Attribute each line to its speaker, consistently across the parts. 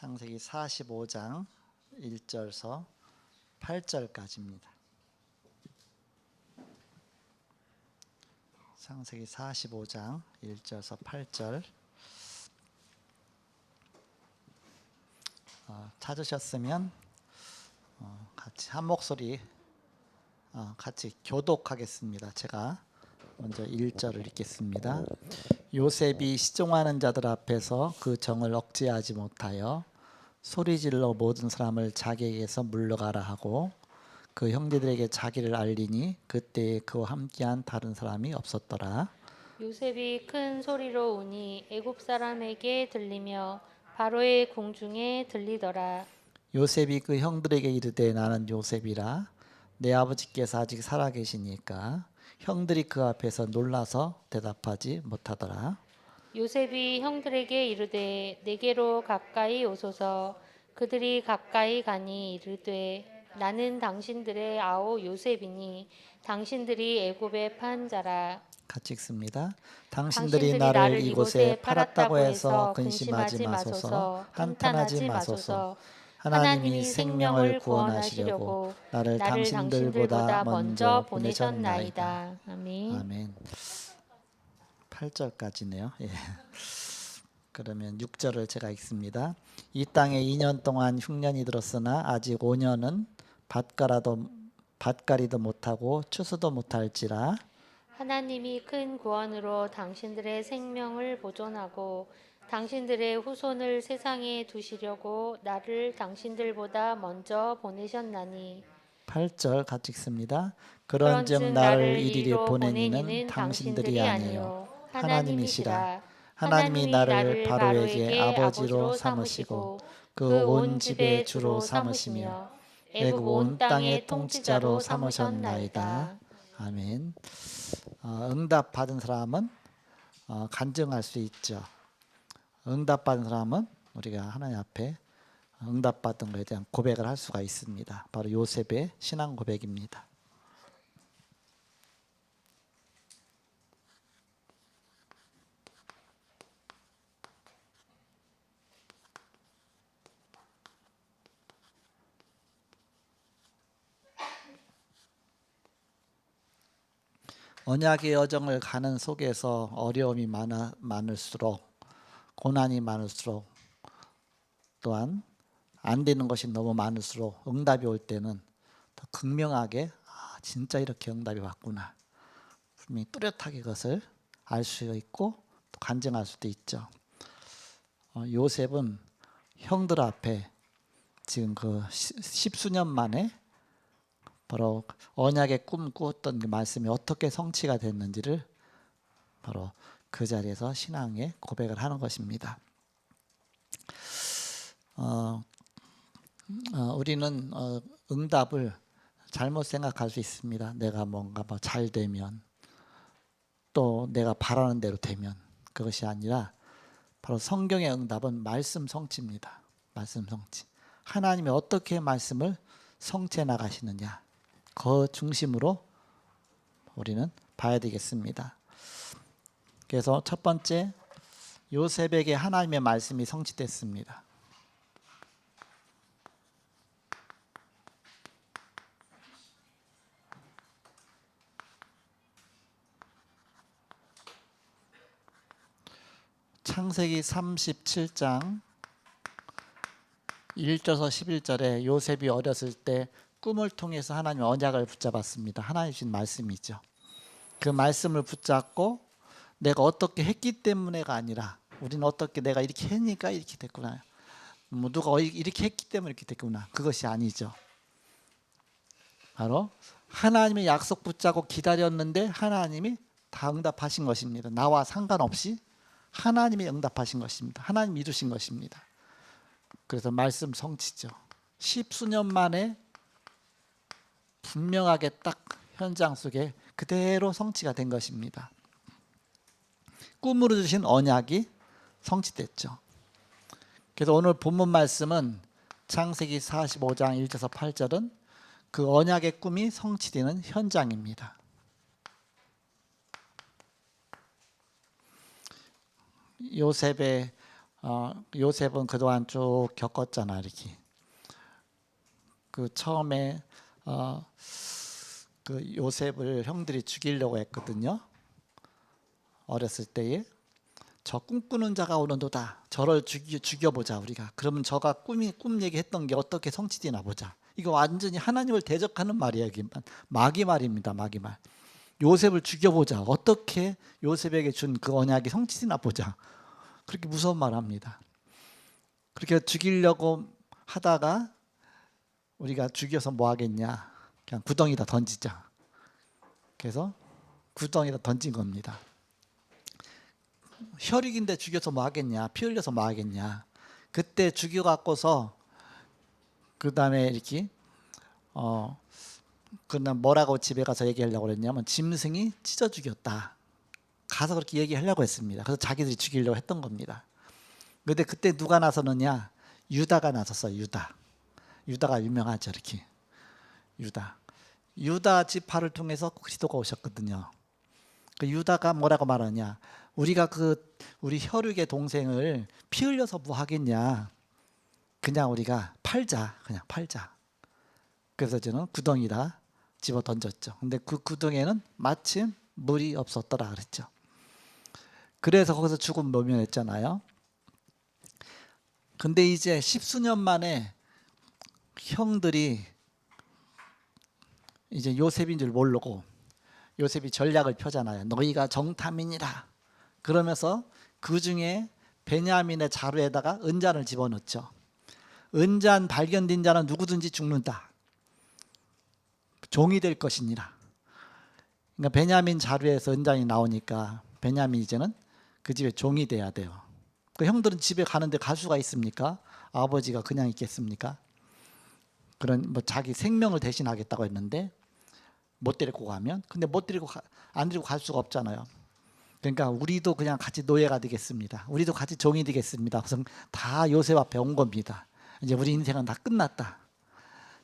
Speaker 1: 창세기 45장 1절서 8절까지입니다. 창세기 45장 1절서 8절 찾으셨으면 같이 한 목소리 같이 교독하겠습니다. 제가 먼저 1절을 읽겠습니다. 요셉이 시종하는 자들 앞에서 그 정을 억제하지 못하여 소리질러 모든 사람을 자기에게서 물러가라 하고 그 형제들에게 자기를 알리니 그때에 그와 함께한 다른 사람이 없었더라.
Speaker 2: 요셉이 큰 소리로 우니 애굽 사람에게 들리며 바로의 궁중에 들리더라.
Speaker 1: 요셉이 그 형들에게 이르되 나는 요셉이라 내 아버지께서 아직 살아계시니까 형들이 그 앞에서 놀라서 대답하지 못하더라.
Speaker 2: 요셉이 형들에게 이르되 내게로 가까이 오소서. 그들이 가까이 가니 이르되 나는 당신들의 아우 요셉이니 당신들이 애굽에 판 자라.
Speaker 1: 같이 읽습니다. 당신들이 나를 이곳에 팔았다고 해서 근심하지 마소서, 한탄하지 마소서. 하나님이 생명을 구원하시려고 나를 당신들보다 먼저 보내셨나이다.
Speaker 2: 아멘.
Speaker 1: 아멘. 8절까지네요. 예. 그러면 6절을 제가 읽습니다. 이 땅에 2년 동안 흉년이 들었으나 아직 5년은 밭가리도 못하고 추수도 못할지라.
Speaker 2: 하나님이 큰 구원으로 당신들의 생명을 보존하고 당신들의 후손을 세상에 두시려고 나를 당신들보다 먼저 보내셨나니.
Speaker 1: 8절 같이 읽습니다. 그런즉 나를 이리로 보내니는 당신들이 아니요 하나님이시라. 하나님이 나를 바로에게 아버지로 삼으시고 그 온 집의 주로 삼으시며 애굽 온 땅의 통치자로 삼으셨나이다. 아멘. 응답 받은 사람은 간증할 수 있죠. 응답 받은 사람은 우리가 하나님 앞에 응답 받은 것에 대한 고백을 할 수가 있습니다. 바로 요셉의 신앙 고백입니다. 언약의 여정을 가는 속에서 어려움이 많을수록 고난이 많을수록 또한 안 되는 것이 너무 많을수록 응답이 올 때는 더 극명하게 진짜 이렇게 응답이 왔구나 분명히 뚜렷하게 그것을 알 수 있고 또 간증할 수도 있죠. 요셉은 형들 앞에 지금 그 십수년 만에 바로 언약의 꿈 꾸었던 그 말씀이 어떻게 성취가 됐는지를 바로 그 자리에서 신앙의 고백을 하는 것입니다. 우리는 응답을 잘못 생각할 수 있습니다. 내가 뭔가 잘 되면 또 내가 바라는 대로 되면 그것이 아니라 바로 성경의 응답은 말씀 성취입니다. 말씀 성취. 하나님이 어떻게 말씀을 성취해 나가시느냐 그 중심으로 우리는 봐야 되겠습니다. 그래서 첫 번째 요셉에게 하나님의 말씀이 성취됐습니다. 창세기 37장 1절에서 11절에 요셉이 어렸을 때 꿈을 통해서 하나님의 언약을 붙잡았습니다. 하나님 주신 말씀이죠. 그 말씀을 붙잡고 내가 어떻게 했기 때문에가 아니라 우리는 어떻게 내가 이렇게 했으니까 이렇게 됐구나. 누가 이렇게 했기 때문에 이렇게 됐구나. 그것이 아니죠. 바로 하나님의 약속 붙잡고 기다렸는데 하나님이 다 응답하신 것입니다. 나와 상관없이 하나님이 응답하신 것입니다. 하나님이 이루신 것입니다. 그래서 말씀 성취죠. 십수년 만에 분명하게 딱 현장 속에 그대로 성취가 된 것입니다. 꿈으로 주신 언약이 성취됐죠. 그래서 오늘 본문 말씀은 창세기 45장 1절에서 8절은 그 언약의 꿈이 성취되는 현장입니다. 요셉의 요셉은 그동안 쭉 겪었잖아. 이렇게 그 처음에 그 요셉을 형들이 죽이려고 했거든요. 어렸을 때에 저 꿈꾸는 자가 오는도다. 저를 죽여보자 우리가. 그러면 저가 꿈 얘기했던 게 어떻게 성취되나 보자. 이거 완전히 하나님을 대적하는 말이에요. 이게 마귀 말입니다. 마귀 말. 요셉을 죽여보자. 어떻게 요셉에게 준 그 언약이 성취되나 보자. 그렇게 무서운 말 합니다. 그렇게 죽이려고 하다가 우리가 죽여서 뭐 하겠냐. 그냥 구덩이다 던지자. 그래서 구덩이다 던진 겁니다. 혈육인데 죽여서 뭐 하겠냐. 피 흘려서 뭐 하겠냐. 그때 죽여갖고서 그 다음에 이렇게 그다음 뭐라고 집에 가서 얘기하려고 그랬냐면 짐승이 찢어 죽였다. 가서 그렇게 얘기하려고 했습니다. 그래서 자기들이 죽이려고 했던 겁니다. 근데 그때 누가 나서느냐? 유다가 나섰어요. 유다가 유명하죠. 이렇게 유다 지파를 통해서 그리스도가 오셨거든요. 그 유다가 뭐라고 말하냐? 우리가 우리 혈육의 동생을 피 흘려서 뭐 하겠냐? 그냥 우리가 팔자. 그냥 팔자. 그래서 저는 구덩이다 집어 던졌죠. 근데 그 구덩이에는 마침 물이 없었더라 그랬죠. 그래서 거기서 죽음 모면했잖아요. 근데 이제 십수년 만에 형들이 이제 요셉인 줄 모르고 요셉이 전략을 펴잖아요. 너희가 정탐이니라. 그러면서 그 중에 베냐민의 자루에다가 은잔을 집어넣죠. 은잔 발견된 자는 누구든지 죽는다. 종이 될 것이니라. 그러니까 베냐민 자루에서 은잔이 나오니까 베냐민 이제는 그 집에 종이 돼야 돼요. 그 형들은 집에 가는데 갈 수가 있습니까? 아버지가 그냥 있겠습니까? 그런 뭐 자기 생명을 대신하겠다고 했는데 못 데리고 가면, 근데 안 데리고 갈 수가 없잖아요. 그러니까 우리도 그냥 같이 노예가 되겠습니다. 우리도 같이 종이 되겠습니다. 그래서 다 요셉 앞에 온 겁니다. 이제 우리 인생은 다 끝났다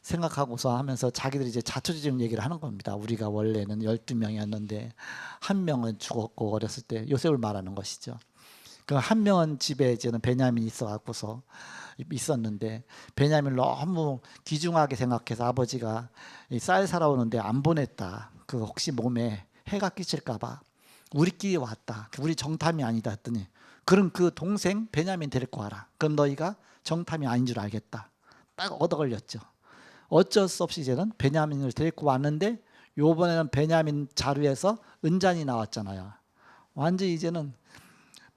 Speaker 1: 생각하고서 하면서 자기들이 이제 자초지종 얘기를 하는 겁니다. 우리가 원래는 12명이었는데 한 명은 죽었고 어렸을 때 요셉을 말하는 것이죠. 그 한 명은 집에 이제는 베냐민이 있어갖고서 있었는데 베냐민을 너무 귀중하게 생각해서 아버지가 쌀 사러 오는데 안 보냈다. 그 혹시 몸에 해가 끼칠까봐 우리끼리 왔다. 우리 정탐이 아니다 했더니 그럼 그 동생 베냐민 데리고 와라. 그럼 너희가 정탐이 아닌 줄 알겠다. 딱 얻어 걸렸죠. 어쩔 수 없이 이제는 베냐민을 데리고 왔는데 요번에는 베냐민 자루에서 은잔이 나왔잖아요. 완전히 이제는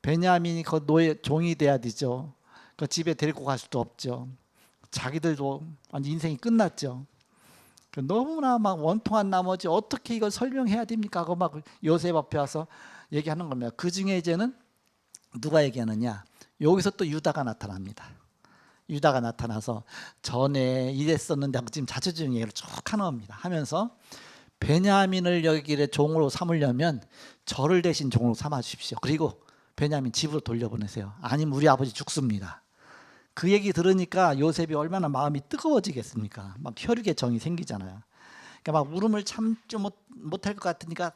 Speaker 1: 베냐민이 그 노예 종이 돼야 되죠. 그 집에 데리고 갈 수도 없죠. 자기들도 완전 인생이 끝났죠. 너무나 막 원통한 나머지 어떻게 이걸 설명해야 됩니까? 하고 막 요셉 앞에 와서 얘기하는 겁니다. 그 중에 이제는 누가 얘기하느냐? 여기서 또 유다가 나타납니다. 유다가 나타나서 전에 이랬었는데 하고 지금 자초지종 얘기를 쭉 하는 겁니다. 하면서 베냐민을 여기를 종으로 삼으려면 저를 대신 종으로 삼아 주십시오. 그리고 베냐민 집으로 돌려보내세요. 아니면 우리 아버지 죽습니다. 그 얘기 들으니까 요셉이 얼마나 마음이 뜨거워지겠습니까? 막 혈육의 정이 생기잖아요. 그러니까 막 울음을 참지 못할 것 같으니까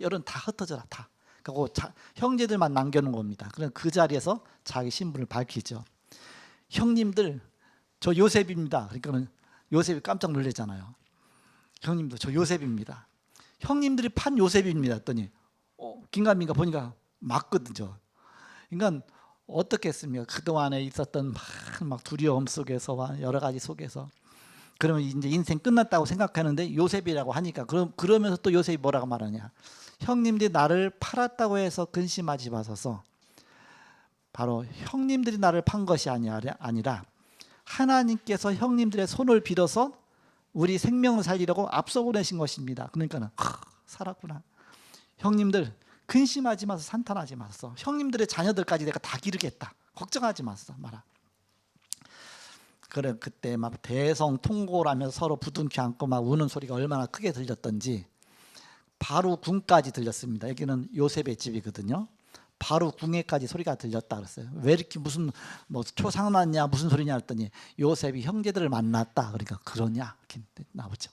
Speaker 1: 열은 다 흩어져라 다. 그리고 형제들만 남겨놓은 겁니다. 그래서 그 자리에서 자기 신분을 밝히죠. 형님들 저 요셉입니다. 그러니까 요셉이 깜짝 놀랐잖아요. 형님도 저 요셉입니다. 형님들이 판 요셉입니다. 했더니 긴가민가 보니까 맞거든요. 그러니까 어떻게 했습니까? 그동안에 있었던 막 두려움 속에서와 여러 가지 속에서 그러면 이제 인생 끝났다고 생각하는데 요셉이라고 하니까 그러면서 또 요셉이 뭐라고 말하냐? 형님들이 나를 팔았다고 해서 근심하지 마소서. 바로 형님들이 나를 판 것이 아니라 하나님께서 형님들의 손을 빌어서 우리 생명을 살리려고 앞서 보내신 것입니다. 그러니까는 살았구나. 형님들 근심하지 마서 산탄하지 마서 형님들의 자녀들까지 내가 다 기르겠다. 걱정하지 마서 마라. 그래 그때 막 대성통곡하면서 서로 부둥켜 안고 막 우는 소리가 얼마나 크게 들렸던지 바로 궁까지 들렸습니다. 여기는 요셉의 집이거든요. 바로 궁에까지 소리가 들렸다 그랬어요. 왜 이렇게 무슨 뭐 초상났냐 무슨 소리냐 했더니 요셉이 형제들을 만났다. 그러니까 그러냐 이렇게 나오죠.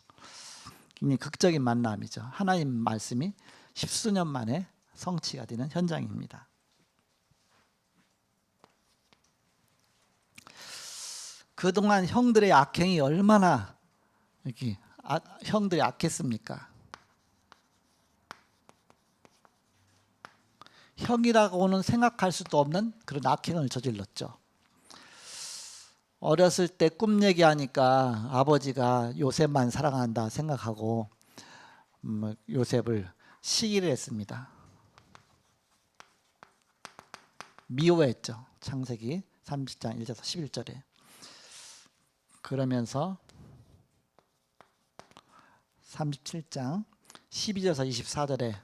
Speaker 1: 굉장히 극적인 만남이죠. 하나님 말씀이 십수년 만에 성취가 되는 현장입니다. 그동안 형들의 악행이 얼마나 이렇게 형들이 악했습니까? 형이라고는 생각할 수도 없는 그런 악행을 저질렀죠. 어렸을 때 꿈 얘기하니까 아버지가 요셉만 사랑한다 생각하고 요셉을 시기를 했습니다. 미워했죠. 창세기 30장 1절에서 11절에. 그러면서 37장 12절에서 24절에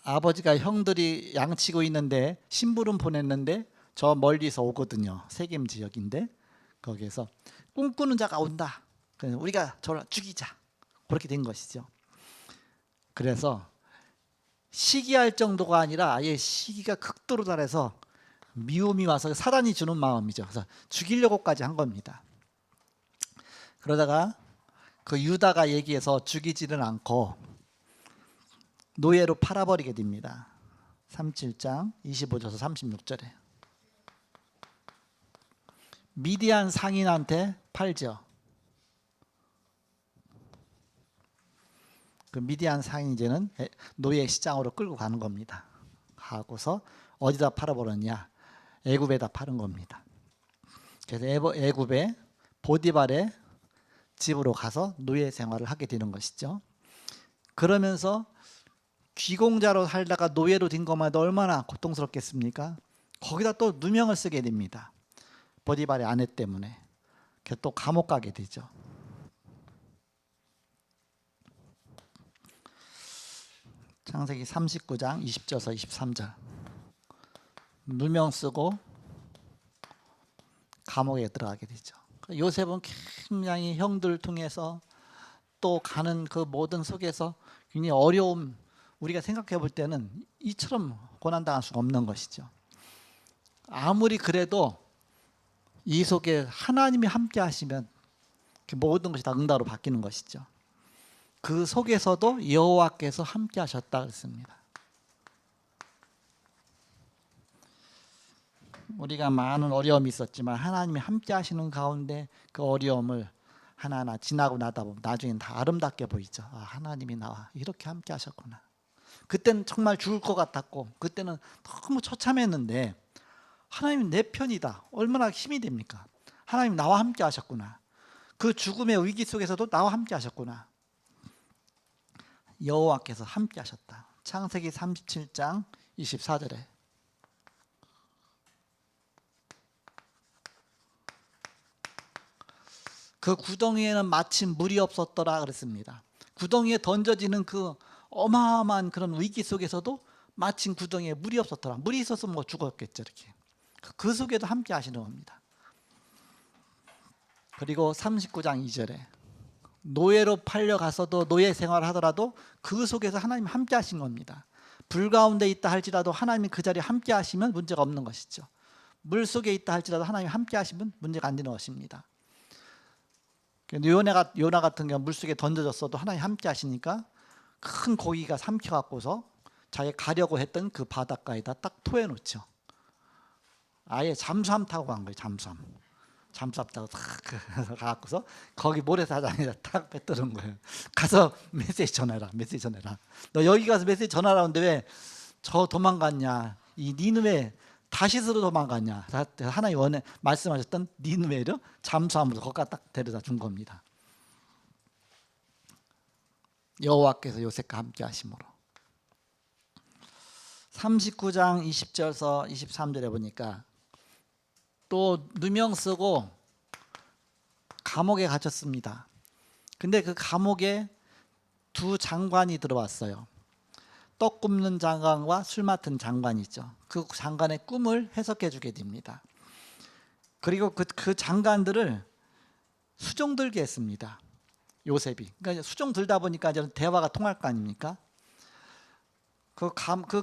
Speaker 1: 아버지가 형들이 양치고 있는데 심부름 보냈는데 저 멀리서 오거든요. 세겜 지역인데 거기에서 꿈꾸는 자가 온다. 우리가 저를 죽이자. 그렇게 된 것이죠. 그래서 시기할 정도가 아니라 아예 시기가 극도로 달해서 미움이 와서 사단이 주는 마음이죠. 그래서 죽이려고까지 한 겁니다. 그러다가 그 유다가 얘기해서 죽이지는 않고 노예로 팔아버리게 됩니다. 37장 25절에서 36절에 미디안 상인한테 팔죠. 그 미디안 상인제는 노예 시장으로 끌고 가는 겁니다. 하고서 어디다 팔아버렸냐? 애굽에다 파는 겁니다. 그래서 애굽의 보디발의 집으로 가서 노예 생활을 하게 되는 것이죠. 그러면서 귀공자로 살다가 노예로 된 것만 해도 얼마나 고통스럽겠습니까? 거기다 또 누명을 쓰게 됩니다. 보디발의 아내 때문에. 그래서 또 감옥 가게 되죠. 창세기 39장 20절에서 23절. 누명 쓰고 감옥에 들어가게 되죠. 요셉은 굉장히 형들 통해서 또 가는 그 모든 속에서 굉장히 어려움, 우리가 생각해 볼 때는 이처럼 고난당할 수가 없는 것이죠. 아무리 그래도 이 속에 하나님이 함께 하시면 모든 것이 다 응답으로 바뀌는 것이죠. 그 속에서도 여호와께서 함께 하셨다 그랬습니다. 우리가 많은 어려움이 있었지만 하나님이 함께 하시는 가운데 그 어려움을 하나하나 지나고 나다 보면 나중엔 다 아름답게 보이죠. 아, 하나님이 나와 이렇게 함께 하셨구나. 그때는 정말 죽을 것 같았고 그때는 너무 처참했는데 하나님이 내 편이다. 얼마나 힘이 됩니까? 하나님 나와 함께 하셨구나. 그 죽음의 위기 속에서도 나와 함께 하셨구나. 여호와께서 함께 하셨다. 창세기 37장 24절에 그 구덩이에는 마침 물이 없었더라 그랬습니다. 구덩이에 던져지는 그 어마어마한 그런 위기 속에서도 마침 구덩이에 물이 없었더라. 물이 있었으면 뭐 죽었겠죠. 이렇게. 그 속에도 함께 하시는 겁니다. 그리고 39장 2절에 노예로 팔려가서도 노예 생활을 하더라도 그 속에서 하나님 함께 하신 겁니다. 불 가운데 있다 할지라도 하나님이 그 자리에 함께 하시면 문제가 없는 것이죠. 물 속에 있다 할지라도 하나님이 함께 하시면 문제가 안 되는 것입니다. 요나 같은 경우 물속에 던져졌어도 하나님 함께 하시니까 큰 고기가 삼켜갖고서 자기 가려고 했던 그 바닷가에다 딱 토해놓죠. 아예 잠수함 타고 간 거예요. 잠수함 타고 탁 가갖고서 거기 모래사장에다 탁 뱉어놓은 거예요. 가서 메시지 전해라. 너 여기 가서 메시지 전하라는데 왜 저 도망갔냐? 이 니느웨 다시스로 도망갔냐? 하나님 원에 말씀하셨던 니느웨를 잠수함으로 거기다 딱 데려다 준 겁니다. 여호와께서 요셉과 함께 하심으로. 39장 20절에서 23절에 보니까 또 누명 쓰고 감옥에 갇혔습니다. 근데 그 감옥에 두 장관이 들어왔어요. 떡 굽는 장관과 술 맡은 장관이 있죠. 그 장관의 꿈을 해석해 주게 됩니다. 그리고 그 장관들을 수종 들게 했습니다. 요셉이. 그러니까 수종 들다 보니까 이제 대화가 통할 거 아닙니까? 그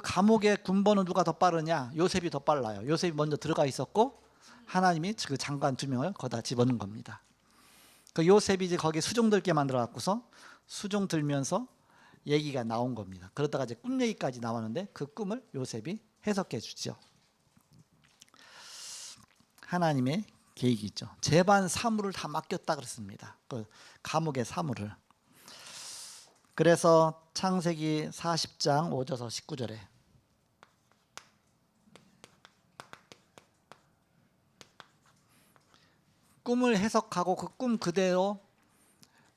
Speaker 1: 감옥의 군번은 누가 더 빠르냐? 요셉이 더 빨라요. 요셉이 먼저 들어가 있었고 하나님이 그 장관 두 명을 거기다 집어넣은 겁니다. 그 요셉이 이제 거기에 수종 들게 만들어 갖고서 수종 들면서 얘기가 나온 겁니다. 그러다가 이제 꿈 얘기까지 나왔는데 그 꿈을 요셉이 해석해 주죠. 하나님의 계획이죠. 재반 사물을 다 맡겼다 그랬습니다. 그 감옥의 사물을. 그래서 창세기 40장 5절에서 19절에 꿈을 해석하고 그 꿈 그대로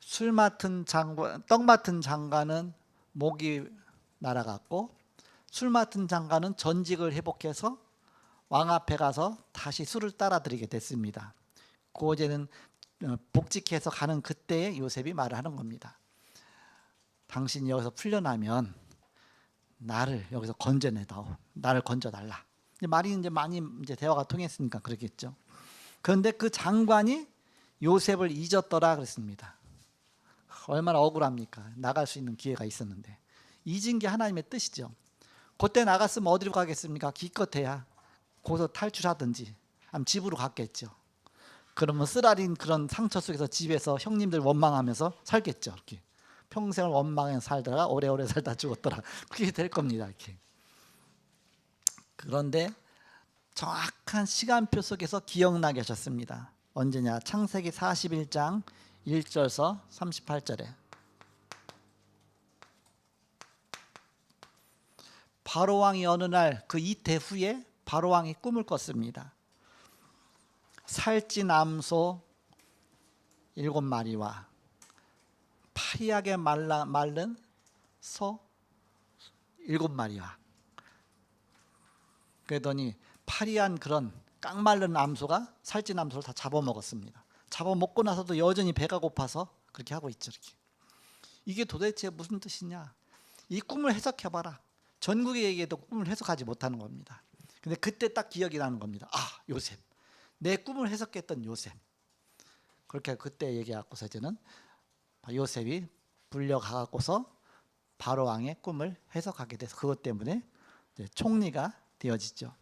Speaker 1: 술 맡은 장관, 떡 맡은 장관은 목이 날아갔고 술 맡은 장관은 전직을 회복해서 왕 앞에 가서 다시 술을 따라드리게 됐습니다. 고제는 복직해서 가는 그때에 요셉이 말을 하는 겁니다. 당신이 여기서 풀려나면 나를 여기서 건져내다오. 나를 건져달라. 말이 이제 많이 대화가 통했으니까 그러겠죠. 그런데 그 장관이 요셉을 잊었더라 그랬습니다. 얼마나 억울합니까? 나갈 수 있는 기회가 있었는데 잊은 게 하나님의 뜻이죠. 그때 나갔으면 어디로 가겠습니까? 기껏해야 거기서 탈출하든지 아니면 집으로 갔겠죠. 그러면 쓰라린 그런 상처 속에서 집에서 형님들 원망하면서 살겠죠. 이렇게 평생을 원망해 살다가 오래오래 살다 죽었더라. 그게 될 겁니다. 이렇게. 그런데 정확한 시간표 속에서 기억나게 하셨습니다. 언제냐? 창세기 41장 1절에서 38절에 바로왕이 어느 날 그 이태 후에 바로왕이 꿈을 꿨습니다. 살찐 암소 7마리와 파리하게 마른 소 7마리와 그러더니 파리한 그런 깡마른 암소가 살찐 암소를 다 잡아먹었습니다. 잡아먹고 나서도 여전히 배가 고파서 그렇게 하고 있죠. 이렇게. 이게 도대체 무슨 뜻이냐? 이 꿈을 해석해봐라. 전국에게도 꿈을 해석하지 못하는 겁니다. 근데 그때 딱 기억이 나는 겁니다. 아, 요셉. 내 꿈을 해석했던 요셉. 그렇게 그때 얘기하고서 이제는 요셉이 불려가고서 바로왕의 꿈을 해석하게 돼서 그것 때문에 이제 총리가 되어지죠.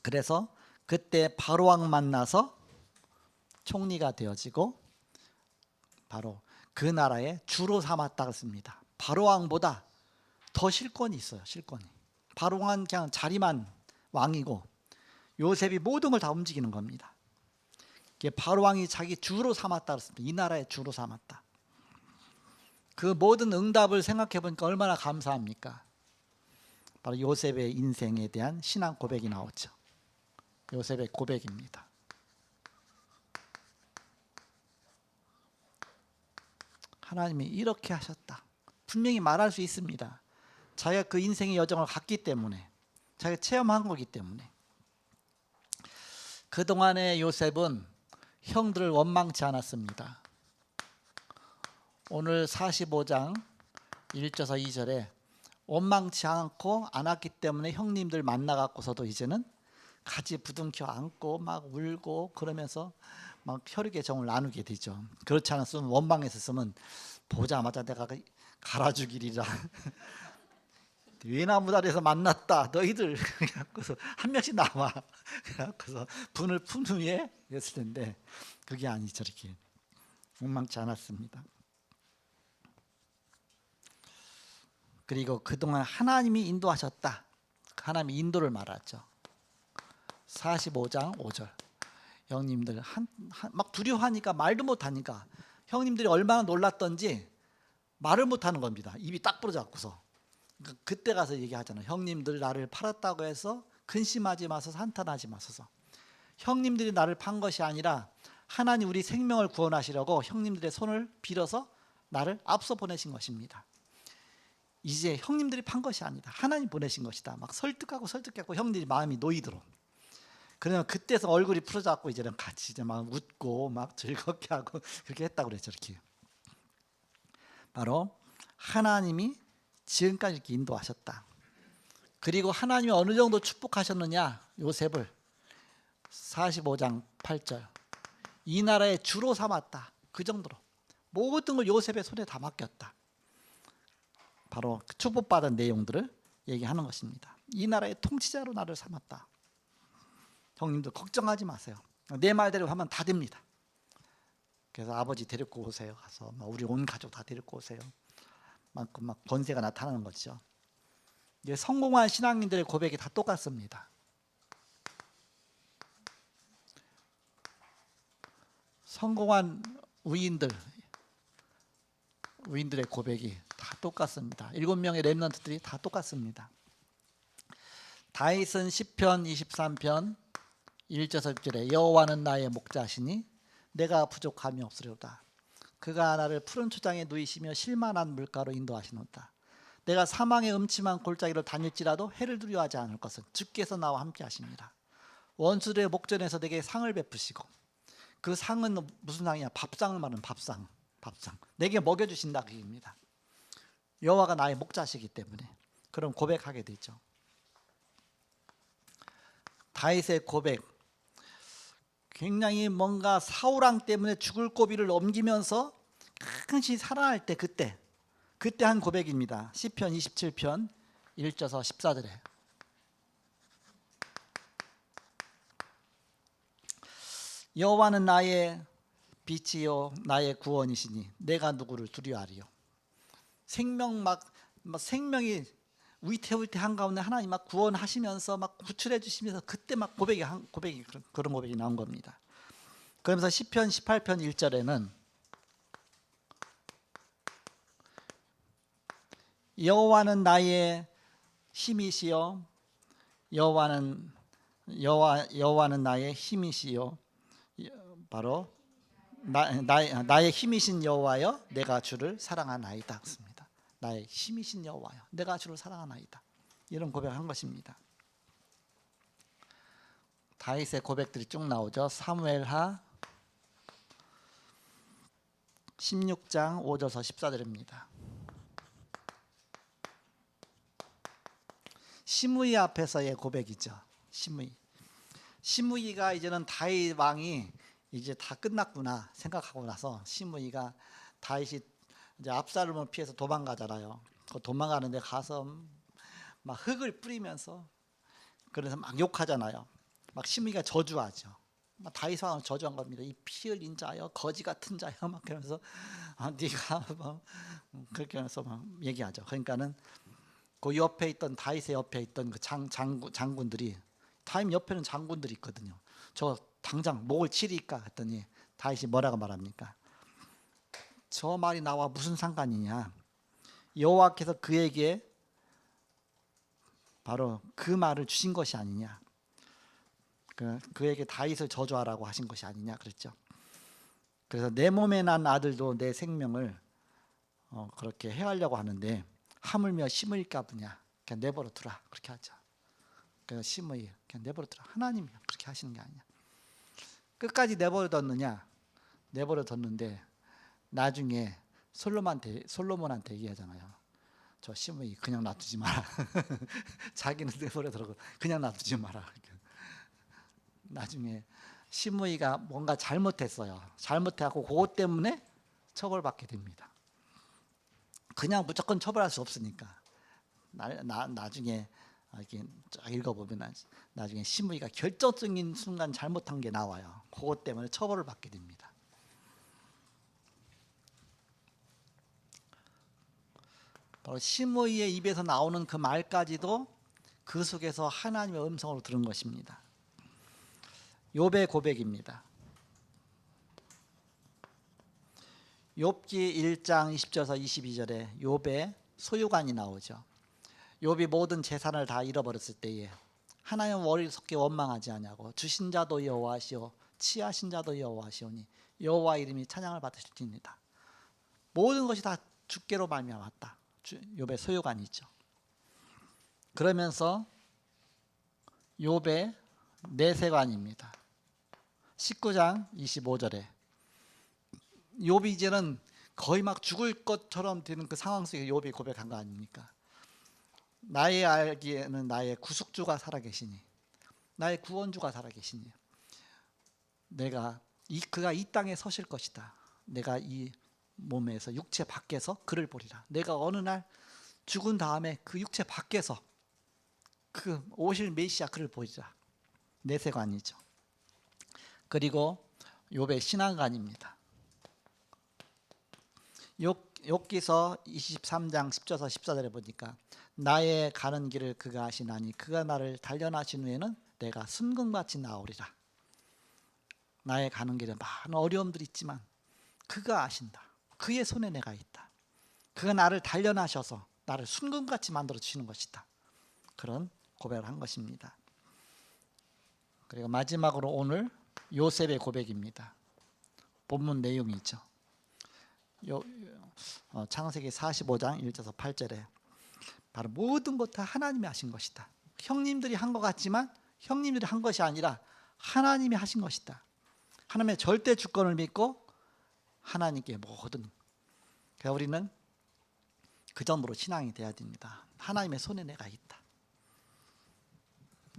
Speaker 1: 그래서 그때 바로왕 만나서 총리가 되어지고 바로 그 나라의 주로 삼았다 그랬습니다. 바로왕보다 더 실권이 있어요. 실권이. 바로왕은 그냥 자리만 왕이고 요셉이 모든 걸 다 움직이는 겁니다. 바로왕이 자기 주로 삼았다 그랬습니다. 이 나라의 주로 삼았다. 그 모든 응답을 생각해 보니까 얼마나 감사합니까? 바로 요셉의 인생에 대한 신앙 고백이 나오죠. 요셉의 고백입니다. 하나님이 이렇게 하셨다. 분명히 말할 수 있습니다. 자기가 그 인생의 여정을 갔기 때문에, 자기가 체험한 거기 때문에. 그동안의 요셉은 형들을 원망치 않았습니다. 오늘 45장 1절에서 2절에 원망치 않고 않았기 때문에 형님들 만나갖고서도 이제는 같이 부둥켜 안고 막 울고 그러면서 막 혈육의 정을 나누게 되죠. 그렇지 않았으면 원망했었으면 보자마자 내가 갈아주기리라. 외나무다리에서 만났다. 너희들 그래서 한 명씩 나와. 그래서 분을 푼 후에 했을 텐데 그게 아니죠. 이렇게 원망치 않았습니다. 그리고 그동안 하나님이 인도하셨다. 하나님이 인도를 말하죠. 45장 5절. 형님들 막 두려워하니까 말도 못하니까 형님들이 얼마나 놀랐던지 말을 못하는 겁니다. 입이 딱 부러져갖고서. 그때 가서 얘기하잖아요. 형님들 나를 팔았다고 해서 근심하지 마소서, 한탄하지 마소서. 형님들이 나를 판 것이 아니라 하나님 우리 생명을 구원하시려고 형님들의 손을 빌어서 나를 앞서 보내신 것입니다. 이제 형님들이 판 것이 아니다. 하나님 보내신 것이다. 막 설득하고 형님들이 마음이 놓이도록. 그러면 그때서 얼굴이 풀어져갖고 이제는 같이 이제 막 웃고 막 즐겁게 하고 그렇게 했다고 그랬죠. 이렇게. 바로 하나님이 지금까지 이렇게 인도하셨다. 그리고 하나님이 어느 정도 축복하셨느냐? 요셉을 45장 8절. 이 나라의 주로 삼았다. 그 정도로 모든 걸 요셉의 손에 다 맡겼다. 바로 축복받은 내용들을 얘기하는 것입니다. 이 나라의 통치자로 나를 삼았다. 형님들 걱정하지 마세요. 내 말대로 하면 다 됩니다. 그래서 아버지 데리고 오세요. 가서 우리 온 가족 다 데리고 오세요. 막 권세가 나타나는 거죠. 성공한 신앙인들의 고백이 다 똑같습니다. 성공한 위인들의 고백이 다 똑같습니다. 7명의 렘넌트들이 다 똑같습니다. 다윗은 시편 23편 1절에서 6절에 여호와는 나의 목자시니 내가 부족함이 없으리로다. 그가 나를 푸른 초장에 누이시며 실만한 물가로 인도하시노다. 내가 사망의 음침한 골짜기를 다닐지라도 해를 두려워하지 않을 것은 주께서 나와 함께 하십니다. 원수들의 목전에서 내게 상을 베푸시고, 그 상은 무슨 상이냐? 밥상을 말하는 밥상. 내게 먹여주신다 그 얘기입니다. 여호와가 나의 목자시기 때문에. 그럼 고백하게 되죠. 다윗의 고백, 굉장히 뭔가 사울왕 때문에 죽을 고비를 넘기면서 가끔씩 살아날 때 그때 한 고백입니다. 시편 27편 1절에서 14절에 여호와는 나의 빛이요 나의 구원이시니 내가 누구를 두려워하리요. 생명이 위태위태한 가운데 하나님 막 구원하시면서 막 구출해 주시면서 그때 막 고백이 그런 고백이 나온 겁니다. 그러면서 시편 18편 1절에는 여호와는 나의 힘이시요 여호와는 나의 힘이시요 바로 나의 힘이신 여호와여 내가 주를 사랑하나이다. 나의 힘이신 여호와여 내가 주를 사랑하나이다. 이런 고백을 한 것입니다. 다윗의 고백들이 쭉 나오죠. 사무엘하 16장 5절에서 14절입니다. 시므이 앞에서의 고백이죠. 시므이가 이제는 다윗 왕이 이제 다 끝났구나 생각하고 나서 시므이가 다윗이 이제 압살롬을 피해서 도망가잖아요. 그 도망가는데 가서 막 흙을 뿌리면서 그래서 막 욕하잖아요. 막 시므이가 저주하죠. 막 다윗 왕을 저주한 겁니다. 이 피 흘린 자여, 거지 같은 자여, 막 그러면서 네가 막 그렇게 해서 막 얘기하죠. 그러니까는 그 옆에 있던 다윗의 옆에 있던 그 장군들이 다윗 옆에는 장군들이 있거든요. 저 당장 목을 치리까 했더니 다윗이 뭐라고 말합니까? 저 말이 나와 무슨 상관이냐? 여호와께서 그에게 바로 그 말을 주신 것이 아니냐? 그에게 다윗을 저주하라고 하신 것이 아니냐 그랬죠. 그래서 내 몸에 난 아들도 내 생명을 그렇게 해하려고 하는데 하물며 시므이일까 보냐? 그냥 내버려 두라 그렇게 하죠. 그래서 시므이 그냥 내버려 두라. 하나님이 그렇게 하시는 게 아니야. 끝까지 내버려 뒀느냐? 내버려 뒀는데 나중에 솔로몬한테 얘기하잖아요. 저 시므이 그냥 놔두지 마라. 자기는 내버려 두라고 그냥 놔두지 마라. 나중에 시므이가 뭔가 잘못했어요. 잘못해갖고 그것 때문에 처벌받게 됩니다. 그냥 무조건 처벌할 수 없으니까 나중에 이렇게 쫙 읽어보면 나중에 시므이가 결정적인 순간 잘못한 게 나와요. 그것 때문에 처벌을 받게 됩니다. 바로 시므이의 입에서 나오는 그 말까지도 그 속에서 하나님의 음성으로 들은 것입니다. 욥의 고백입니다. 욥기 1장 20절에서 22절에 욥의 소유관이 나오죠. 욥이 모든 재산을 다 잃어버렸을 때에 하나님 어리석게 원망하지 아니하고 주신 자도 여호와시오 취하신 자도 여호와시오니 여호와 이름이 찬양을 받으실지니이다. 모든 것이 다 주께로 말미암았다. 욥의 소유관이죠. 그러면서 욥의 내세관입니다. 19장 25절에 욥이 이제는 거의 막 죽을 것처럼 되는 그 상황 속에 욥이 고백한 거 아닙니까? 나의 알기에는 나의 구속주가 살아계시니 나의 구원주가 살아계시니 그가 이 땅에 서실 것이다. 내가 이 몸에서 육체 밖에서 그를 보리라. 내가 어느 날 죽은 다음에 그 육체 밖에서 그 오실 메시아 그를 보리라. 내세관이죠. 그리고 욥의 신앙관입니다. 욥기서 23장 10절에서 14절에 보니까 나의 가는 길을 그가 아시나니 그가 나를 단련하신 후에는 내가 순금같이 나오리라. 나의 가는 길에 많은 어려움들이 있지만 그가 아신다. 그의 손에 내가 있다. 그가 나를 단련하셔서 나를 순금같이 만들어 주시는 것이다. 그런 고백을 한 것입니다. 그리고 마지막으로 오늘 요셉의 고백입니다. 본문 내용이죠. 창세기 45장 1절에서 8절에 바로 모든 것 다 하나님이 하신 것이다. 형님들이 한 것 같지만 형님들이 한 것이 아니라 하나님이 하신 것이다. 하나님의 절대 주권을 믿고 하나님께 모든. 그래서 우리는 그 정도로 신앙이 돼야 됩니다. 하나님의 손에 내가 있다.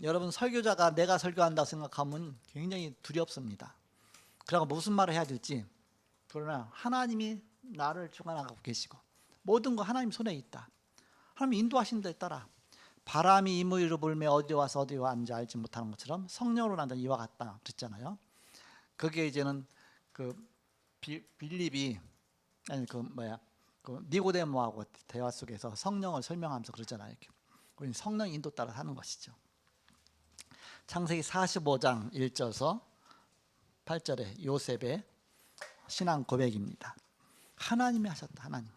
Speaker 1: 여러분, 설교자가 내가 설교한다고 생각하면 굉장히 두렵습니다. 그러고 무슨 말을 해야 될지. 그러나 하나님이 나를 주관하고 계시고 모든 거 하나님 손에 있다. 하나님 인도하신 데 따라 바람이 이무리로 불며 어디 와서 어디 왔는지 알지 못하는 것처럼 성령으로 난다 이와 같다 그랬잖아요. 그게 이제는 그 빌립이 아니 그 니고데모하고 대화 속에서 성령을 설명하면서 그러잖아요. 우리는 성령 인도 따라 사는 것이죠. 창세기 45장 1절에서 8절에 요셉의 신앙 고백입니다. 하나님이 하셨다. 하나님이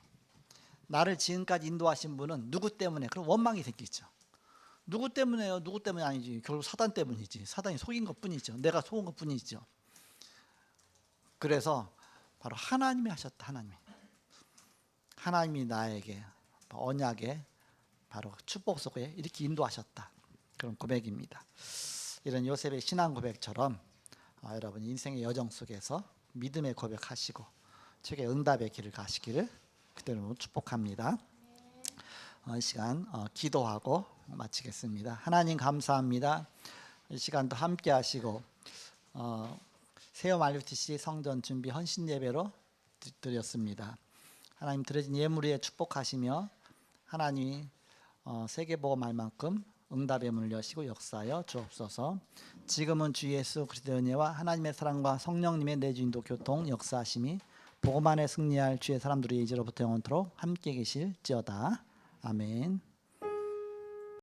Speaker 1: 나를 지금까지 인도하신 분은 누구 때문에? 그럼 원망이 생기죠. 누구 때문에요? 누구 때문이 아니지. 결국 사단 때문이지. 사단이 속인 것뿐이죠. 내가 속은 것뿐이죠. 그래서 바로 하나님이 하셨다. 하나님이 나에게 언약에 바로 축복 속에 이렇게 인도하셨다. 그런 고백입니다. 이런 요셉의 신앙 고백처럼 여러분 인생의 여정 속에서 믿음의 고백하시고 최후의 응답의 길을 가시기를 그대로 축복합니다. 이 시간 기도하고 마치겠습니다. 하나님 감사합니다. 이 시간도 함께 하시고 세움 RUTC 성전 준비 헌신 예배로 드렸습니다. 하나님 드려진 예물 위에 축복하시며 하나님이 세계복음할 만큼 응답의 문을 여시고 역사하여 주옵소서. 지금은 주 예수 그리스도의 은혜와 하나님의 사랑과 성령님의 내주인도 교통 역사하심이 복음 안에 승리할 주의 사람들의 이제로부터 영원토록 함께 계실지어다. 아멘.